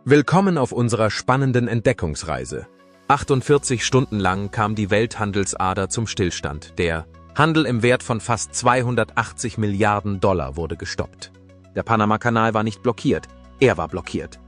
Willkommen auf unserer spannenden Entdeckungsreise. 48 Stunden lang kam die Welthandelsader zum Stillstand. Der Handel im Wert von fast 280 Milliarden Dollar wurde gestoppt. Der Panama-Kanal war nicht blockiert, er war blockiert.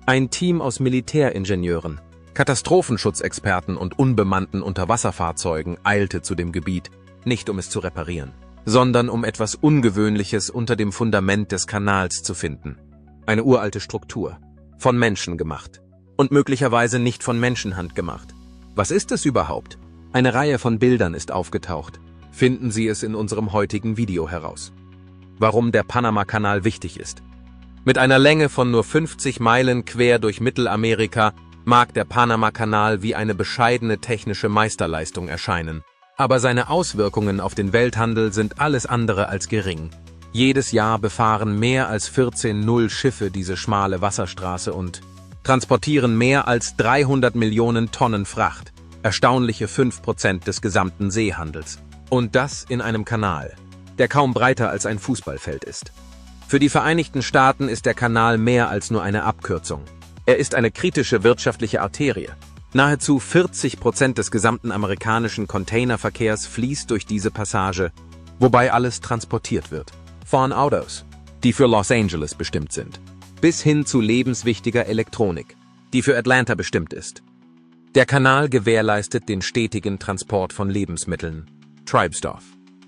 Ein Team aus Militäringenieuren, Katastrophenschutzexperten und unbemannten Unterwasserfahrzeugen eilte zu dem Gebiet, nicht um es zu reparieren, sondern um etwas Ungewöhnliches unter dem Fundament des Kanals zu finden. Eine uralte Struktur, von Menschen gemacht und möglicherweise nicht von Menschenhand gemacht. Was ist es überhaupt? Eine Reihe von Bildern ist aufgetaucht. Finden Sie es in unserem heutigen Video heraus. Warum der Panama-Kanal wichtig ist. Mit einer Länge von nur 50 Meilen quer durch Mittelamerika mag der Panama-Kanal wie eine bescheidene technische Meisterleistung erscheinen. Aber seine Auswirkungen auf den Welthandel sind alles andere als gering. Jedes Jahr befahren mehr als 14 Schiffe diese schmale Wasserstraße und transportieren mehr als 300 Millionen Tonnen Fracht, erstaunliche 5% des gesamten Seehandels. Und das in einem Kanal, der kaum breiter als ein Fußballfeld ist. Für die Vereinigten Staaten ist der Kanal mehr als nur eine Abkürzung. Er ist eine kritische wirtschaftliche Arterie. Nahezu 40% des gesamten amerikanischen Containerverkehrs fließt durch diese Passage, wobei alles transportiert wird. Von Autos, die für Los Angeles bestimmt sind, bis hin zu lebenswichtiger Elektronik, die für Atlanta bestimmt ist. Der Kanal gewährleistet den stetigen Transport von Lebensmitteln, Treibstoff,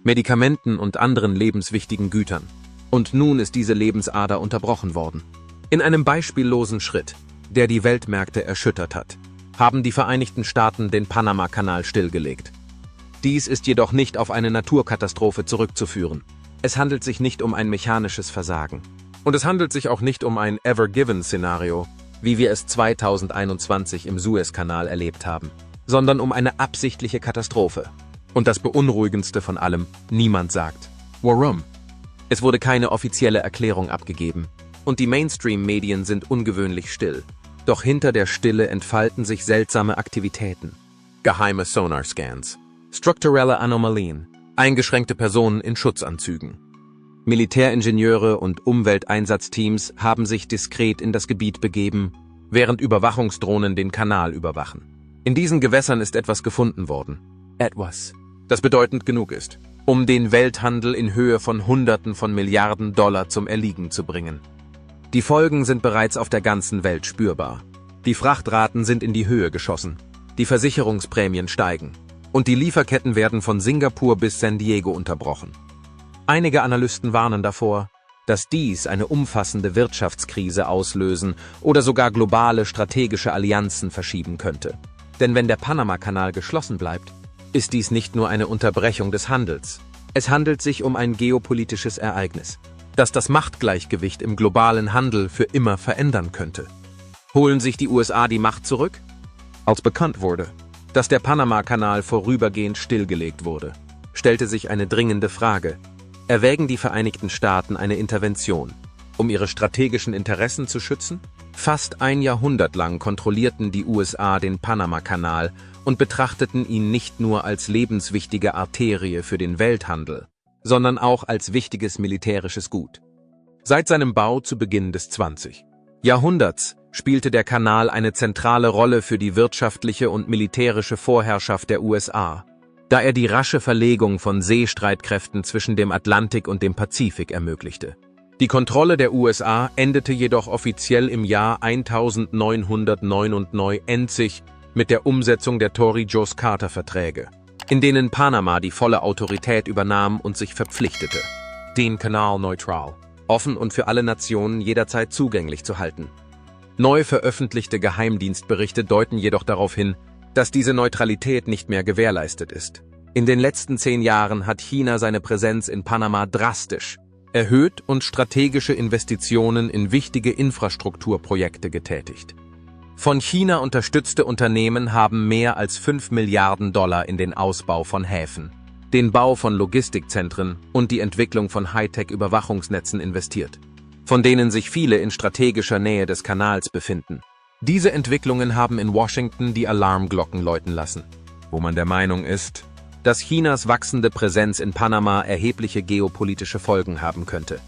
Medikamenten und anderen lebenswichtigen Gütern. Und nun ist diese Lebensader unterbrochen worden. In einem beispiellosen Schritt, der die Weltmärkte erschüttert hat, haben die Vereinigten Staaten den Panama-Kanal stillgelegt. Dies ist jedoch nicht auf eine Naturkatastrophe zurückzuführen. Es handelt sich nicht um ein mechanisches Versagen. Und es handelt sich auch nicht um ein Ever-Given-Szenario, wie wir es 2021 im Suezkanal erlebt haben, sondern um eine absichtliche Katastrophe. Und das Beunruhigendste von allem, niemand sagt, warum? Es wurde keine offizielle Erklärung abgegeben. Und die Mainstream-Medien sind ungewöhnlich still. Doch hinter der Stille entfalten sich seltsame Aktivitäten. Geheime Sonar-Scans, strukturelle Anomalien, eingeschränkte Personen in Schutzanzügen. Militäringenieure und Umwelteinsatzteams haben sich diskret in das Gebiet begeben, während Überwachungsdrohnen den Kanal überwachen. In diesen Gewässern ist etwas gefunden worden. Etwas, das bedeutend genug ist, um den Welthandel in Höhe von Hunderten von Milliarden Dollar zum Erliegen zu bringen. Die Folgen sind bereits auf der ganzen Welt spürbar. Die Frachtraten sind in die Höhe geschossen, die Versicherungsprämien steigen und die Lieferketten werden von Singapur bis San Diego unterbrochen. Einige Analysten warnen davor, dass dies eine umfassende Wirtschaftskrise auslösen oder sogar globale strategische Allianzen verschieben könnte. Denn wenn der Panama-Kanal geschlossen bleibt, ist dies nicht nur eine Unterbrechung des Handels. Es handelt sich um ein geopolitisches Ereignis, das das Machtgleichgewicht im globalen Handel für immer verändern könnte. Holen sich die USA die Macht zurück? Als bekannt wurde, dass der Panama-Kanal vorübergehend stillgelegt wurde, stellte sich eine dringende Frage. Erwägen die Vereinigten Staaten eine Intervention, um ihre strategischen Interessen zu schützen? Fast ein Jahrhundert lang kontrollierten die USA den Panama-Kanal und betrachteten ihn nicht nur als lebenswichtige Arterie für den Welthandel, sondern auch als wichtiges militärisches Gut. Seit seinem Bau zu Beginn des 20. Jahrhunderts spielte der Kanal eine zentrale Rolle für die wirtschaftliche und militärische Vorherrschaft der USA, da er die rasche Verlegung von Seestreitkräften zwischen dem Atlantik und dem Pazifik ermöglichte. Die Kontrolle der USA endete jedoch offiziell im Jahr 1999 mit der Umsetzung der Torrijos-Carter-Verträge, in denen Panama die volle Autorität übernahm und sich verpflichtete, den Kanal neutral, offen und für alle Nationen jederzeit zugänglich zu halten. Neu veröffentlichte Geheimdienstberichte deuten jedoch darauf hin, dass diese Neutralität nicht mehr gewährleistet ist. In den letzten 10 Jahren hat China seine Präsenz in Panama drastisch erhöht und strategische Investitionen in wichtige Infrastrukturprojekte getätigt. Von China unterstützte Unternehmen haben mehr als 5 Milliarden Dollar in den Ausbau von Häfen, den Bau von Logistikzentren und die Entwicklung von Hightech-Überwachungsnetzen investiert, von denen sich viele in strategischer Nähe des Kanals befinden. Diese Entwicklungen haben in Washington die Alarmglocken läuten lassen, wo man der Meinung ist, dass Chinas wachsende Präsenz in Panama erhebliche geopolitische Folgen haben könnte.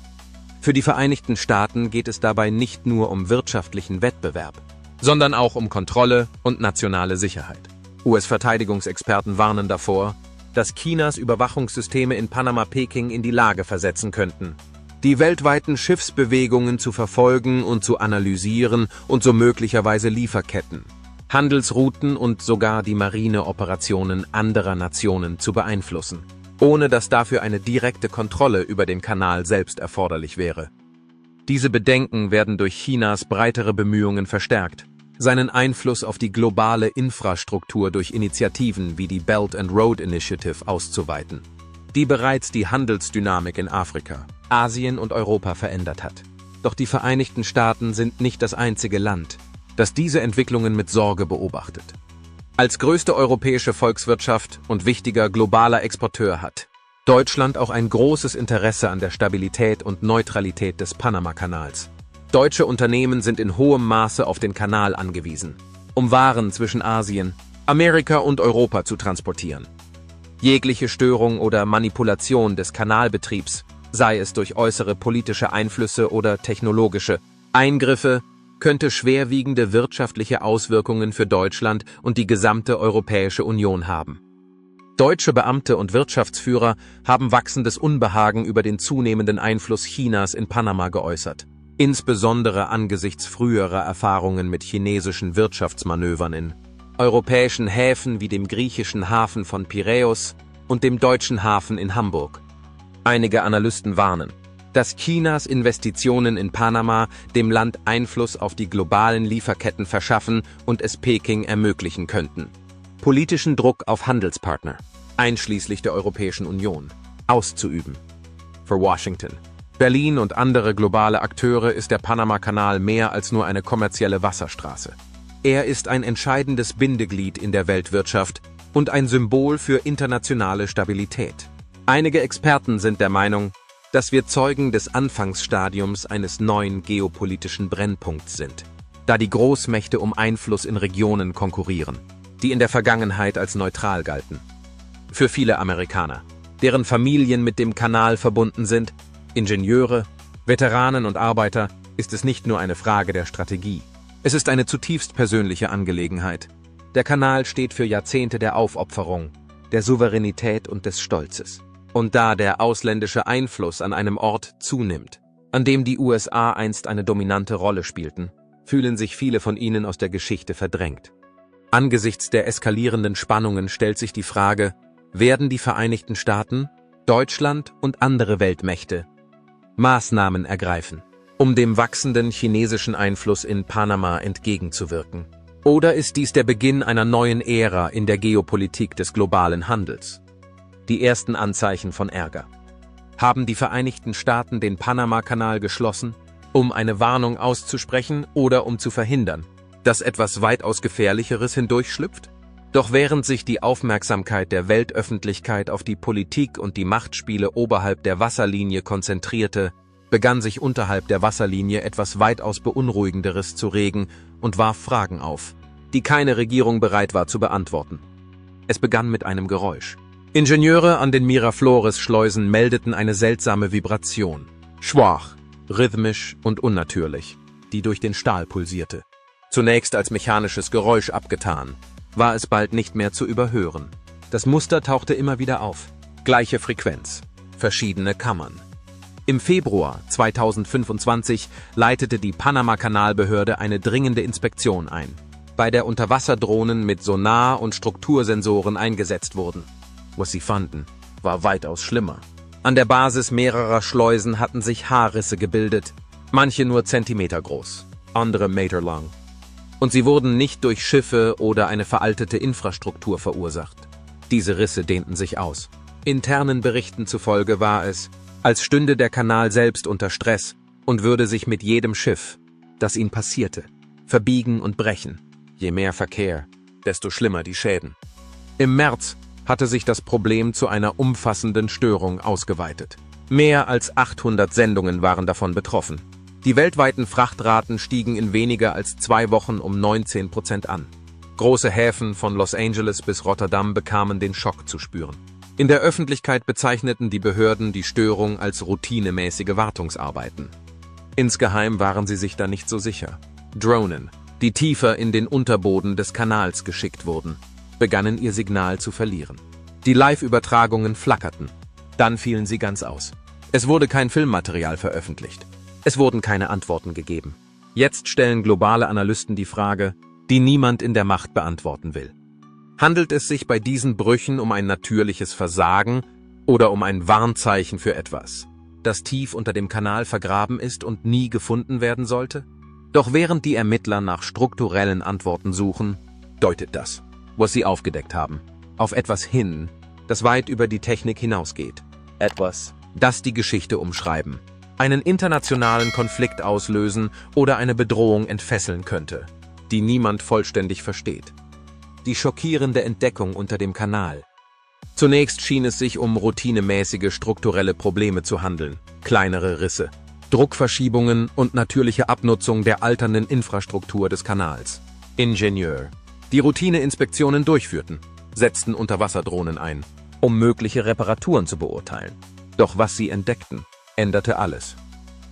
Für die Vereinigten Staaten geht es dabei nicht nur um wirtschaftlichen Wettbewerb, sondern auch um Kontrolle und nationale Sicherheit. US-Verteidigungsexperten warnen davor, dass Chinas Überwachungssysteme in Panama-Peking in die Lage versetzen könnten, die weltweiten Schiffsbewegungen zu verfolgen und zu analysieren und so möglicherweise Lieferketten, Handelsrouten und sogar die Marineoperationen anderer Nationen zu beeinflussen, ohne dass dafür eine direkte Kontrolle über den Kanal selbst erforderlich wäre. Diese Bedenken werden durch Chinas breitere Bemühungen verstärkt, seinen Einfluss auf die globale Infrastruktur durch Initiativen wie die Belt and Road Initiative auszuweiten, die bereits die Handelsdynamik in Afrika, Asien und Europa verändert hat. Doch die Vereinigten Staaten sind nicht das einzige Land, das diese Entwicklungen mit Sorge beobachtet. Als größte europäische Volkswirtschaft und wichtiger globaler Exporteur hat Deutschland auch ein großes Interesse an der Stabilität und Neutralität des Panama-Kanals. Deutsche Unternehmen sind in hohem Maße auf den Kanal angewiesen, um Waren zwischen Asien, Amerika und Europa zu transportieren. Jegliche Störung oder Manipulation des Kanalbetriebs, sei es durch äußere politische Einflüsse oder technologische Eingriffe, könnte schwerwiegende wirtschaftliche Auswirkungen für Deutschland und die gesamte Europäische Union haben. Deutsche Beamte und Wirtschaftsführer haben wachsendes Unbehagen über den zunehmenden Einfluss Chinas in Panama geäußert, insbesondere angesichts früherer Erfahrungen mit chinesischen Wirtschaftsmanövern in europäischen Häfen wie dem griechischen Hafen von Piräus und dem deutschen Hafen in Hamburg. Einige Analysten warnen, dass Chinas Investitionen in Panama dem Land Einfluss auf die globalen Lieferketten verschaffen und es Peking ermöglichen könnten, politischen Druck auf Handelspartner, einschließlich der Europäischen Union, auszuüben. Für Washington, Berlin und andere globale Akteure ist der Panama-Kanal mehr als nur eine kommerzielle Wasserstraße. Er ist ein entscheidendes Bindeglied in der Weltwirtschaft und ein Symbol für internationale Stabilität. Einige Experten sind der Meinung, dass wir Zeugen des Anfangsstadiums eines neuen geopolitischen Brennpunkts sind, da die Großmächte um Einfluss in Regionen konkurrieren, die in der Vergangenheit als neutral galten. Für viele Amerikaner, deren Familien mit dem Kanal verbunden sind, Ingenieure, Veteranen und Arbeiter, ist es nicht nur eine Frage der Strategie. Es ist eine zutiefst persönliche Angelegenheit. Der Kanal steht für Jahrzehnte der Aufopferung, der Souveränität und des Stolzes. Und da der ausländische Einfluss an einem Ort zunimmt, an dem die USA einst eine dominante Rolle spielten, fühlen sich viele von ihnen aus der Geschichte verdrängt. Angesichts der eskalierenden Spannungen stellt sich die Frage, werden die Vereinigten Staaten, Deutschland und andere Weltmächte Maßnahmen ergreifen, um dem wachsenden chinesischen Einfluss in Panama entgegenzuwirken? Oder ist dies der Beginn einer neuen Ära in der Geopolitik des globalen Handels? Die ersten Anzeichen von Ärger. Haben die Vereinigten Staaten den Panama-Kanal geschlossen, um eine Warnung auszusprechen oder um zu verhindern, dass etwas weitaus Gefährlicheres hindurchschlüpft? Doch während sich die Aufmerksamkeit der Weltöffentlichkeit auf die Politik und die Machtspiele oberhalb der Wasserlinie konzentrierte, begann sich unterhalb der Wasserlinie etwas weitaus Beunruhigenderes zu regen und warf Fragen auf, die keine Regierung bereit war zu beantworten. Es begann mit einem Geräusch. Ingenieure an den Miraflores-Schleusen meldeten eine seltsame Vibration, schwach, rhythmisch und unnatürlich, die durch den Stahl pulsierte. Zunächst als mechanisches Geräusch abgetan, war es bald nicht mehr zu überhören. Das Muster tauchte immer wieder auf. Gleiche Frequenz, verschiedene Kammern. Im Februar 2025 leitete die Panama-Kanalbehörde eine dringende Inspektion ein, bei der Unterwasserdrohnen mit Sonar- und Struktursensoren eingesetzt wurden. Was sie fanden, war weitaus schlimmer. An der Basis mehrerer Schleusen hatten sich Haarrisse gebildet, manche nur Zentimeter groß, andere Meter lang. Und sie wurden nicht durch Schiffe oder eine veraltete Infrastruktur verursacht. Diese Risse dehnten sich aus. Internen Berichten zufolge war es, als stünde der Kanal selbst unter Stress und würde sich mit jedem Schiff, das ihn passierte, verbiegen und brechen. Je mehr Verkehr, desto schlimmer die Schäden. Im März hatte sich das Problem zu einer umfassenden Störung ausgeweitet. Mehr als 800 Sendungen waren davon betroffen. Die weltweiten Frachtraten stiegen in weniger als 2 Wochen um 19% an. Große Häfen von Los Angeles bis Rotterdam bekamen den Schock zu spüren. In der Öffentlichkeit bezeichneten die Behörden die Störung als routinemäßige Wartungsarbeiten. Insgeheim waren sie sich da nicht so sicher. Drohnen, die tiefer in den Unterboden des Kanals geschickt wurden, begannen ihr Signal zu verlieren. Die Live-Übertragungen flackerten. Dann fielen sie ganz aus. Es wurde kein Filmmaterial veröffentlicht. Es wurden keine Antworten gegeben. Jetzt stellen globale Analysten die Frage, die niemand in der Macht beantworten will. Handelt es sich bei diesen Brüchen um ein natürliches Versagen oder um ein Warnzeichen für etwas, das tief unter dem Kanal vergraben ist und nie gefunden werden sollte? Doch während die Ermittler nach strukturellen Antworten suchen, deutet das, was sie aufgedeckt haben, auf etwas hin, das weit über die Technik hinausgeht. Etwas, das die Geschichte umschreiben, einen internationalen Konflikt auslösen oder eine Bedrohung entfesseln könnte, die niemand vollständig versteht. Die schockierende Entdeckung unter dem Kanal. Zunächst schien es sich um routinemäßige strukturelle Probleme zu handeln, kleinere Risse, Druckverschiebungen und natürliche Abnutzung der alternden Infrastruktur des Kanals. Ingenieur, die Routineinspektionen durchführten, setzten Unterwasserdrohnen ein, um mögliche Reparaturen zu beurteilen. Doch was sie entdeckten, änderte alles.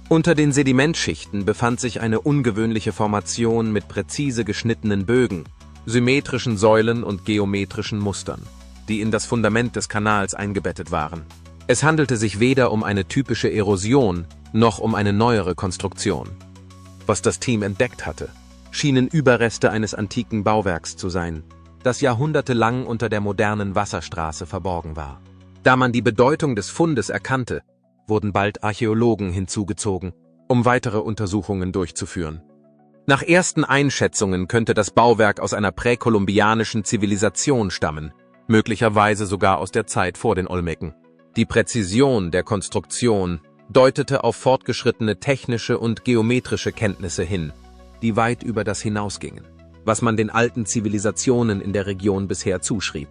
Unter den Sedimentschichten befand sich eine ungewöhnliche Formation mit präzise geschnittenen Bögen, symmetrischen Säulen und geometrischen Mustern, die in das Fundament des Kanals eingebettet waren. Es handelte sich weder um eine typische Erosion noch um eine neuere Konstruktion. Was das Team entdeckt hatte, schienen Überreste eines antiken Bauwerks zu sein, das jahrhundertelang unter der modernen Wasserstraße verborgen war. Da man die Bedeutung des Fundes erkannte, wurden bald Archäologen hinzugezogen, um weitere Untersuchungen durchzuführen. Nach ersten Einschätzungen könnte das Bauwerk aus einer präkolumbianischen Zivilisation stammen, möglicherweise sogar aus der Zeit vor den Olmeken. Die Präzision der Konstruktion deutete auf fortgeschrittene technische und geometrische Kenntnisse hin, die weit über das hinausgingen, was man den alten Zivilisationen in der Region bisher zuschrieb.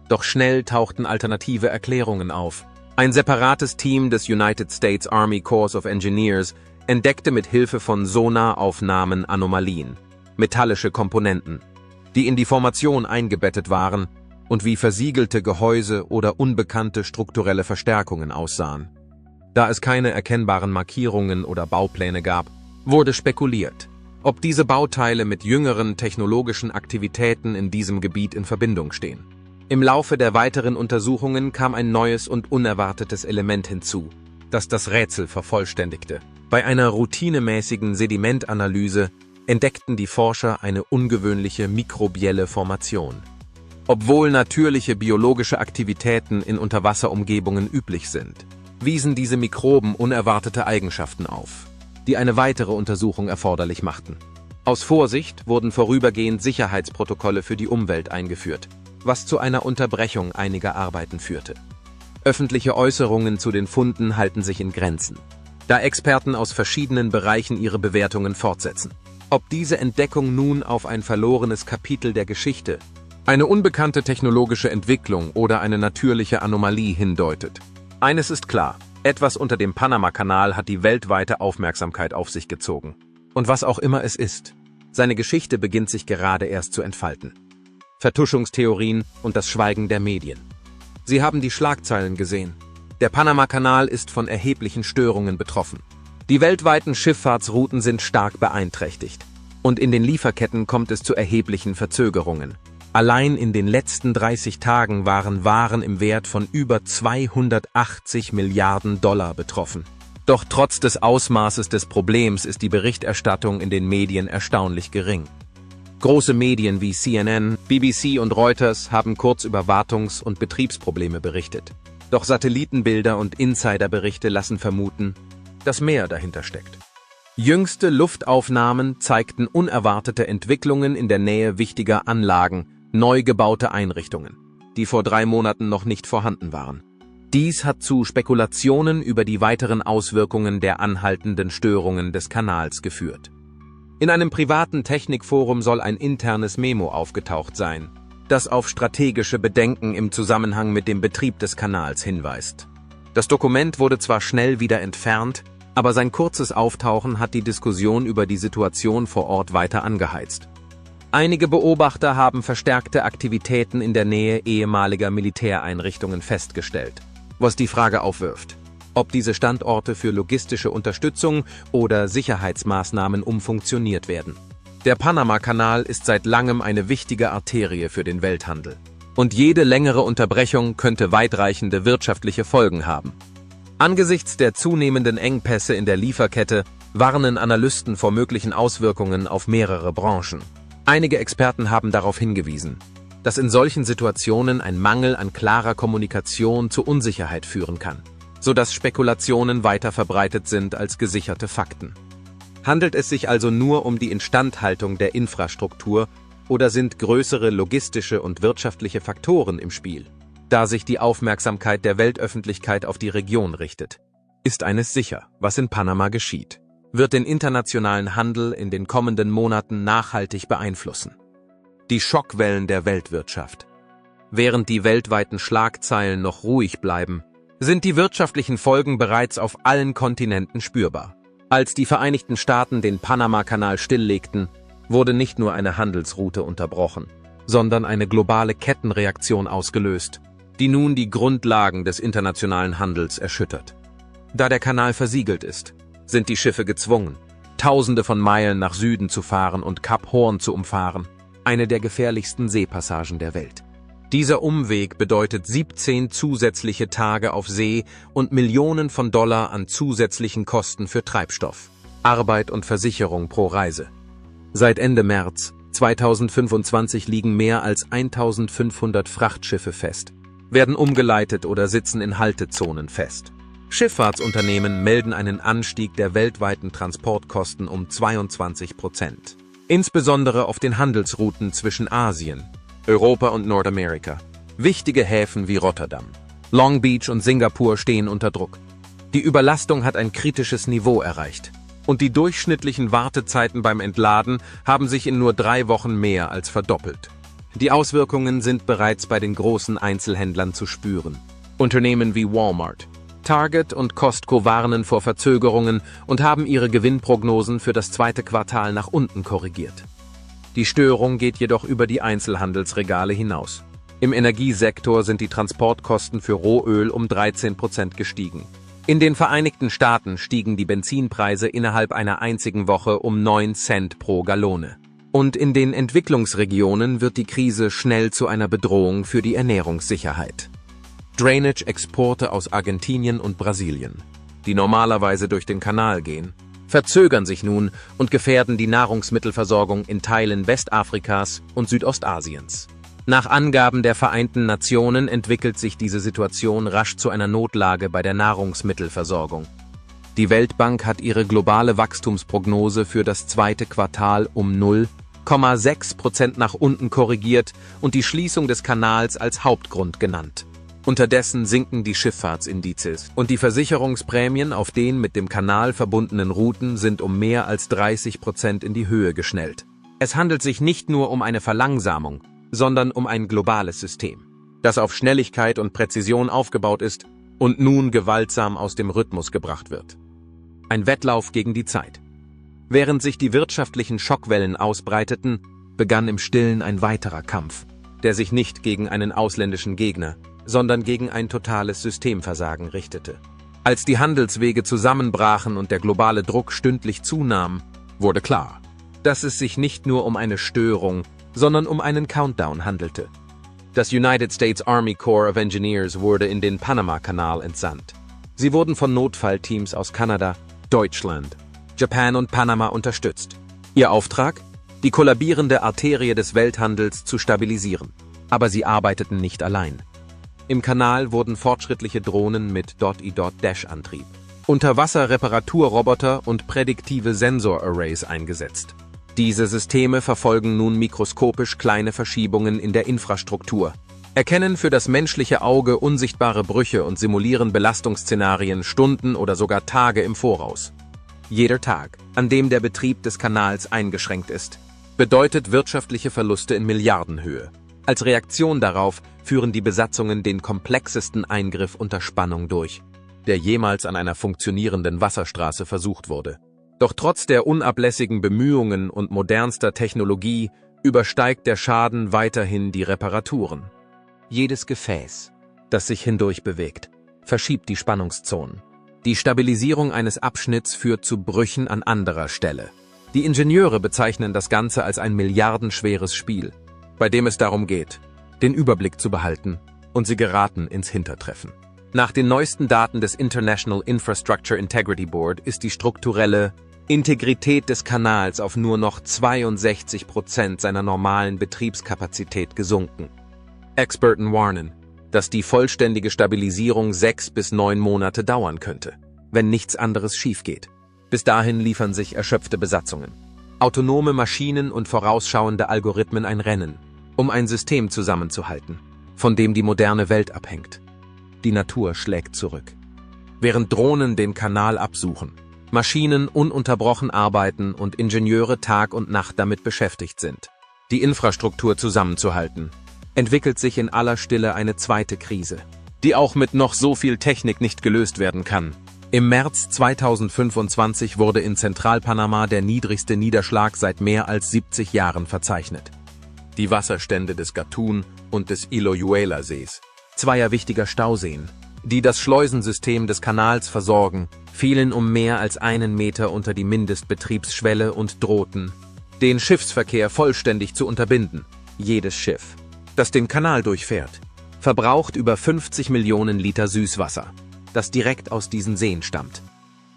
Doch schnell tauchten alternative Erklärungen auf. Ein separates Team des United States Army Corps of Engineers entdeckte mit Hilfe von Sonaraufnahmen Anomalien, metallische Komponenten, die in die Formation eingebettet waren und wie versiegelte Gehäuse oder unbekannte strukturelle Verstärkungen aussahen. Da es keine erkennbaren Markierungen oder Baupläne gab, wurde spekuliert, ob diese Bauteile mit jüngeren technologischen Aktivitäten in diesem Gebiet in Verbindung stehen. Im Laufe der weiteren Untersuchungen kam ein neues und unerwartetes Element hinzu, das das Rätsel vervollständigte. Bei einer routinemäßigen Sedimentanalyse entdeckten die Forscher eine ungewöhnliche mikrobielle Formation. Obwohl natürliche biologische Aktivitäten in Unterwasserumgebungen üblich sind, wiesen diese Mikroben unerwartete Eigenschaften auf, die eine weitere Untersuchung erforderlich machten. Aus Vorsicht wurden vorübergehend Sicherheitsprotokolle für die Umwelt eingeführt, was zu einer Unterbrechung einiger Arbeiten führte. Öffentliche Äußerungen zu den Funden halten sich in Grenzen, da Experten aus verschiedenen Bereichen ihre Bewertungen fortsetzen. Ob diese Entdeckung nun auf ein verlorenes Kapitel der Geschichte, eine unbekannte technologische Entwicklung oder eine natürliche Anomalie hindeutet. Eines ist klar, etwas unter dem Panama-Kanal hat die weltweite Aufmerksamkeit auf sich gezogen. Und was auch immer es ist, seine Geschichte beginnt sich gerade erst zu entfalten. Vertuschungstheorien und das Schweigen der Medien. Sie haben die Schlagzeilen gesehen. Der Panama-Kanal ist von erheblichen Störungen betroffen. Die weltweiten Schifffahrtsrouten sind stark beeinträchtigt. Und in den Lieferketten kommt es zu erheblichen Verzögerungen. Allein in den letzten 30 Tagen waren Waren im Wert von über 280 Milliarden Dollar betroffen. Doch trotz des Ausmaßes des Problems ist die Berichterstattung in den Medien erstaunlich gering. Große Medien wie CNN, BBC und Reuters haben kurz über Wartungs- und Betriebsprobleme berichtet. Doch Satellitenbilder und Insiderberichte lassen vermuten, dass mehr dahinter steckt. Jüngste Luftaufnahmen zeigten unerwartete Entwicklungen in der Nähe wichtiger Anlagen, neu gebaute Einrichtungen, die vor 3 Monaten noch nicht vorhanden waren. Dies hat zu Spekulationen über die weiteren Auswirkungen der anhaltenden Störungen des Kanals geführt. In einem privaten Technikforum soll ein internes Memo aufgetaucht sein, das auf strategische Bedenken im Zusammenhang mit dem Betrieb des Kanals hinweist. Das Dokument wurde zwar schnell wieder entfernt, aber sein kurzes Auftauchen hat die Diskussion über die Situation vor Ort weiter angeheizt. Einige Beobachter haben verstärkte Aktivitäten in der Nähe ehemaliger Militäreinrichtungen festgestellt, was die Frage aufwirft, ob diese Standorte für logistische Unterstützung oder Sicherheitsmaßnahmen umfunktioniert werden. Der Panama-Kanal ist seit langem eine wichtige Arterie für den Welthandel. Und jede längere Unterbrechung könnte weitreichende wirtschaftliche Folgen haben. Angesichts der zunehmenden Engpässe in der Lieferkette warnen Analysten vor möglichen Auswirkungen auf mehrere Branchen. Einige Experten haben darauf hingewiesen, dass in solchen Situationen ein Mangel an klarer Kommunikation zu Unsicherheit führen kann, sodass Spekulationen weiter verbreitet sind als gesicherte Fakten. Handelt es sich also nur um die Instandhaltung der Infrastruktur oder sind größere logistische und wirtschaftliche Faktoren im Spiel? Da sich die Aufmerksamkeit der Weltöffentlichkeit auf die Region richtet, ist eines sicher, was in Panama geschieht, wird den internationalen Handel in den kommenden Monaten nachhaltig beeinflussen. Die Schockwellen der Weltwirtschaft. Während die weltweiten Schlagzeilen noch ruhig bleiben, sind die wirtschaftlichen Folgen bereits auf allen Kontinenten spürbar. Als die Vereinigten Staaten den Panama-Kanal stilllegten, wurde nicht nur eine Handelsroute unterbrochen, sondern eine globale Kettenreaktion ausgelöst, die nun die Grundlagen des internationalen Handels erschüttert. Da der Kanal versiegelt ist, sind die Schiffe gezwungen, Tausende von Meilen nach Süden zu fahren und Kap Horn zu umfahren, eine der gefährlichsten Seepassagen der Welt. Dieser Umweg bedeutet 17 zusätzliche Tage auf See und Millionen von Dollar an zusätzlichen Kosten für Treibstoff, Arbeit und Versicherung pro Reise. Seit Ende März 2025 liegen mehr als 1500 Frachtschiffe fest, werden umgeleitet oder sitzen in Haltezonen fest. Schifffahrtsunternehmen melden einen Anstieg der weltweiten Transportkosten um 22%. Insbesondere auf den Handelsrouten zwischen Asien, Europa und Nordamerika. Wichtige Häfen wie Rotterdam, Long Beach und Singapur stehen unter Druck. Die Überlastung hat ein kritisches Niveau erreicht. Und die durchschnittlichen Wartezeiten beim Entladen haben sich in nur 3 Wochen mehr als verdoppelt. Die Auswirkungen sind bereits bei den großen Einzelhändlern zu spüren. Unternehmen wie Walmart, Target und Costco warnen vor Verzögerungen und haben ihre Gewinnprognosen für das zweite Quartal nach unten korrigiert. Die Störung geht jedoch über die Einzelhandelsregale hinaus. Im Energiesektor sind die Transportkosten für Rohöl um 13% gestiegen. In den Vereinigten Staaten stiegen die Benzinpreise innerhalb einer einzigen Woche um 9 Cent pro Gallone. Und in den Entwicklungsregionen wird die Krise schnell zu einer Bedrohung für die Ernährungssicherheit. Drainage-Exporte aus Argentinien und Brasilien, die normalerweise durch den Kanal gehen, verzögern sich nun und gefährden die Nahrungsmittelversorgung in Teilen Westafrikas und Südostasiens. Nach Angaben der Vereinten Nationen entwickelt sich diese Situation rasch zu einer Notlage bei der Nahrungsmittelversorgung. Die Weltbank hat ihre globale Wachstumsprognose für das zweite Quartal um 0,6% nach unten korrigiert und die Schließung des Kanals als Hauptgrund genannt. Unterdessen sinken die Schifffahrtsindizes und die Versicherungsprämien auf den mit dem Kanal verbundenen Routen sind um mehr als 30% in die Höhe geschnellt. Es handelt sich nicht nur um eine Verlangsamung, sondern um ein globales System, das auf Schnelligkeit und Präzision aufgebaut ist und nun gewaltsam aus dem Rhythmus gebracht wird. Ein Wettlauf gegen die Zeit. Während sich die wirtschaftlichen Schockwellen ausbreiteten, begann im Stillen ein weiterer Kampf, der sich nicht gegen einen ausländischen Gegner, sondern gegen ein totales Systemversagen richtete. Als die Handelswege zusammenbrachen und der globale Druck stündlich zunahm, wurde klar, dass es sich nicht nur um eine Störung, sondern um einen Countdown handelte. Das United States Army Corps of Engineers wurde in den Panama-Kanal entsandt. Sie wurden von Notfallteams aus Kanada, Deutschland, Japan und Panama unterstützt. Ihr Auftrag? Die kollabierende Arterie des Welthandels zu stabilisieren. Aber sie arbeiteten nicht allein. Im Kanal wurden fortschrittliche Drohnen mit Dot-i-Dot-Dash-Antrieb, Unterwasser-Reparaturroboter und prädiktive Sensor-Arrays eingesetzt. Diese Systeme verfolgen nun mikroskopisch kleine Verschiebungen in der Infrastruktur, erkennen für das menschliche Auge unsichtbare Brüche und simulieren Belastungsszenarien Stunden oder sogar Tage im Voraus. Jeder Tag, an dem der Betrieb des Kanals eingeschränkt ist, bedeutet wirtschaftliche Verluste in Milliardenhöhe. Als Reaktion darauf führen die Besatzungen den komplexesten Eingriff unter Spannung durch, der jemals an einer funktionierenden Wasserstraße versucht wurde. Doch trotz der unablässigen Bemühungen und modernster Technologie übersteigt der Schaden weiterhin die Reparaturen. Jedes Gefäß, das sich hindurch bewegt, verschiebt die Spannungszonen. Die Stabilisierung eines Abschnitts führt zu Brüchen an anderer Stelle. Die Ingenieure bezeichnen das Ganze als ein milliardenschweres Spiel, bei dem es darum geht, den Überblick zu behalten, und sie geraten ins Hintertreffen. Nach den neuesten Daten des International Infrastructure Integrity Board ist die strukturelle Integrität des Kanals auf nur noch 62% seiner normalen Betriebskapazität gesunken. Experten warnen, dass die vollständige Stabilisierung 6 bis 9 Monate dauern könnte, wenn nichts anderes schief geht. Bis dahin liefern sich erschöpfte Besatzungen. Autonome Maschinen und vorausschauende Algorithmen ein Rennen, um ein System zusammenzuhalten, von dem die moderne Welt abhängt. Die Natur schlägt zurück. Während Drohnen den Kanal absuchen, Maschinen ununterbrochen arbeiten und Ingenieure Tag und Nacht damit beschäftigt sind, die Infrastruktur zusammenzuhalten, entwickelt sich in aller Stille eine zweite Krise, die auch mit noch so viel Technik nicht gelöst werden kann. Im März 2025 wurde in Zentralpanama der niedrigste Niederschlag seit mehr als 70 Jahren verzeichnet. Die Wasserstände des Gatun und des Iloyuela-Sees, zweier wichtiger Stauseen, die das Schleusensystem des Kanals versorgen, fielen um mehr als 1 Meter unter die Mindestbetriebsschwelle und drohten, den Schiffsverkehr vollständig zu unterbinden. Jedes Schiff, das den Kanal durchfährt, verbraucht über 50 Millionen Liter Süßwasser, das direkt aus diesen Seen stammt.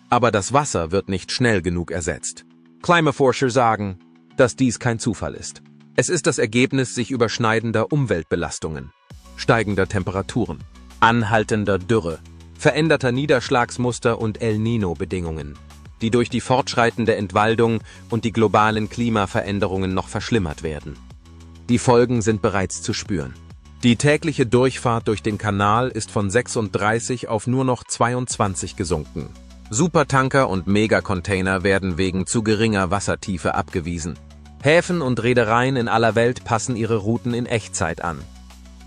Aber das Wasser wird nicht schnell genug ersetzt. Klimaforscher sagen, dass dies kein Zufall ist. Es ist das Ergebnis sich überschneidender Umweltbelastungen, steigender Temperaturen, anhaltender Dürre, veränderter Niederschlagsmuster und El Niño-Bedingungen, die durch die fortschreitende Entwaldung und die globalen Klimaveränderungen noch verschlimmert werden. Die Folgen sind bereits zu spüren. Die tägliche Durchfahrt durch den Kanal ist von 36 auf nur noch 22 gesunken. Supertanker und Megacontainer werden wegen zu geringer Wassertiefe abgewiesen. Häfen und Reedereien in aller Welt passen ihre Routen in Echtzeit an.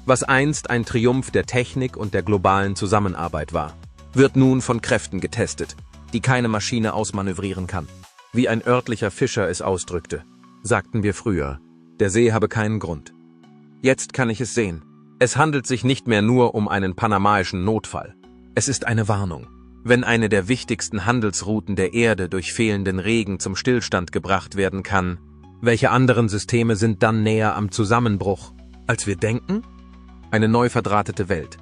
Was einst ein Triumph der Technik und der globalen Zusammenarbeit war, wird nun von Kräften getestet, die keine Maschine ausmanövrieren kann. Wie ein örtlicher Fischer es ausdrückte, sagten wir früher, der See habe keinen Grund. Jetzt kann ich es sehen. Es handelt sich nicht mehr nur um einen panamaischen Notfall. Es ist eine Warnung. Wenn eine der wichtigsten Handelsrouten der Erde durch fehlenden Regen zum Stillstand gebracht werden kann, welche anderen Systeme sind dann näher am Zusammenbruch, als wir denken? Eine neu verdrahtete Welt.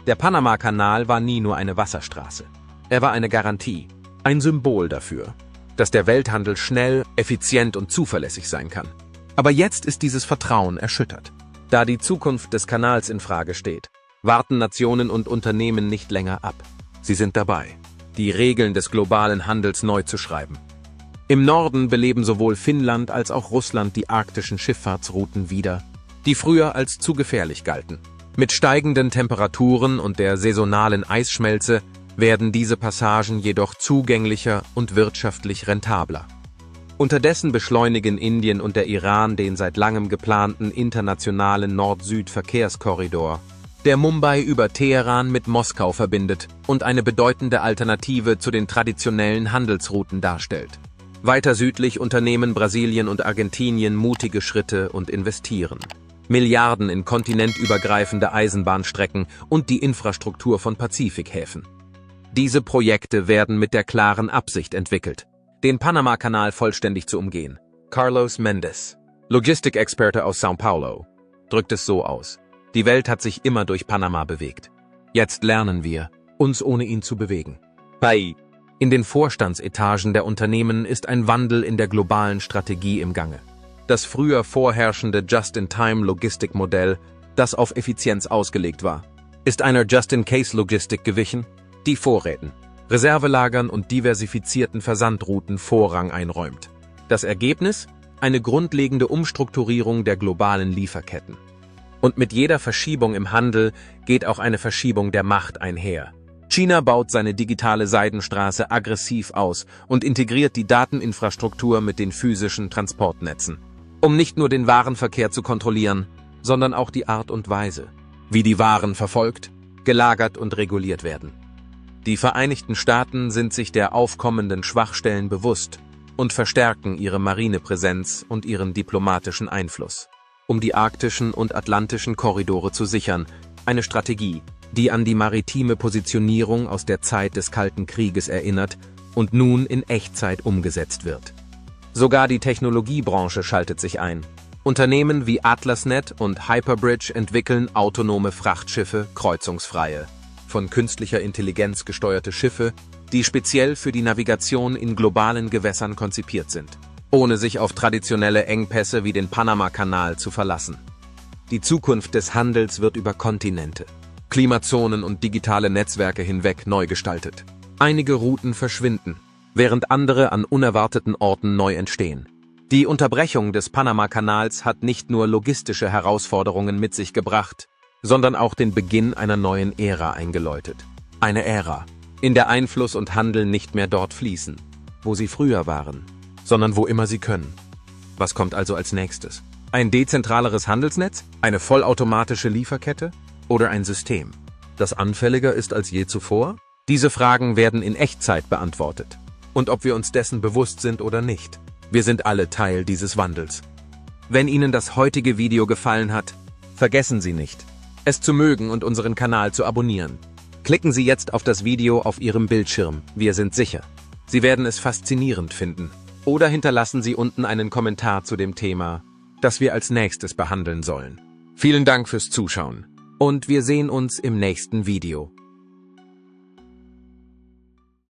Der Panama-Kanal war nie nur eine Wasserstraße. Er war eine Garantie, ein Symbol dafür, dass der Welthandel schnell, effizient und zuverlässig sein kann. Aber jetzt ist dieses Vertrauen erschüttert. Da die Zukunft des Kanals in Frage steht, warten Nationen und Unternehmen nicht länger ab. Sie sind dabei, die Regeln des globalen Handels neu zu schreiben. Im Norden beleben sowohl Finnland als auch Russland die arktischen Schifffahrtsrouten wieder, die früher als zu gefährlich galten. Mit steigenden Temperaturen und der saisonalen Eisschmelze werden diese Passagen jedoch zugänglicher und wirtschaftlich rentabler. Unterdessen beschleunigen Indien und der Iran den seit langem geplanten internationalen Nord-Süd-Verkehrskorridor, der Mumbai über Teheran mit Moskau verbindet und eine bedeutende Alternative zu den traditionellen Handelsrouten darstellt. Weiter südlich unternehmen Brasilien und Argentinien mutige Schritte und investieren Milliarden in kontinentübergreifende Eisenbahnstrecken und die Infrastruktur von Pazifikhäfen. Diese Projekte werden mit der klaren Absicht entwickelt, den Panama-Kanal vollständig zu umgehen. Carlos Mendes, Logistikexperte aus São Paulo, drückt es so aus: Die Welt hat sich immer durch Panama bewegt. Jetzt lernen wir, uns ohne ihn zu bewegen. In den Vorstandsetagen der Unternehmen ist ein Wandel in der globalen Strategie im Gange. Das früher vorherrschende Just-in-Time-Logistikmodell, das auf Effizienz ausgelegt war, ist einer Just-in-Case-Logistik gewichen, die Vorräten, Reservelagern und diversifizierten Versandrouten Vorrang einräumt. Das Ergebnis? Eine grundlegende Umstrukturierung der globalen Lieferketten. Und mit jeder Verschiebung im Handel geht auch eine Verschiebung der Macht einher. China baut seine digitale Seidenstraße aggressiv aus und integriert die Dateninfrastruktur mit den physischen Transportnetzen, um nicht nur den Warenverkehr zu kontrollieren, sondern auch die Art und Weise, wie die Waren verfolgt, gelagert und reguliert werden. Die Vereinigten Staaten sind sich der aufkommenden Schwachstellen bewusst und verstärken ihre Marinepräsenz und ihren diplomatischen Einfluss, um die arktischen und atlantischen Korridore zu sichern, eine Strategie, die an die maritime Positionierung aus der Zeit des Kalten Krieges erinnert und nun in Echtzeit umgesetzt wird. Sogar die Technologiebranche schaltet sich ein. Unternehmen wie AtlasNet und Hyperbridge entwickeln autonome Frachtschiffe, kreuzungsfreie, von künstlicher Intelligenz gesteuerte Schiffe, die speziell für die Navigation in globalen Gewässern konzipiert sind, ohne sich auf traditionelle Engpässe wie den Panamakanal zu verlassen. Die Zukunft des Handels wird über Kontinente, Klimazonen und digitale Netzwerke hinweg neu gestaltet. Einige Routen verschwinden, während andere an unerwarteten Orten neu entstehen. Die Unterbrechung des Panamakanals hat nicht nur logistische Herausforderungen mit sich gebracht, sondern auch den Beginn einer neuen Ära eingeläutet. Eine Ära, in der Einfluss und Handel nicht mehr dort fließen, wo sie früher waren, sondern wo immer sie können. Was kommt also als nächstes? Ein dezentraleres Handelsnetz? Eine vollautomatische Lieferkette? Oder ein System, das anfälliger ist als je zuvor? Diese Fragen werden in Echtzeit beantwortet. Und ob wir uns dessen bewusst sind oder nicht, wir sind alle Teil dieses Wandels. Wenn Ihnen das heutige Video gefallen hat, vergessen Sie nicht, es zu mögen und unseren Kanal zu abonnieren. Klicken Sie jetzt auf das Video auf Ihrem Bildschirm, wir sind sicher. Sie werden es faszinierend finden. Oder hinterlassen Sie unten einen Kommentar zu dem Thema, das wir als nächstes behandeln sollen. Vielen Dank fürs Zuschauen und wir sehen uns im nächsten Video.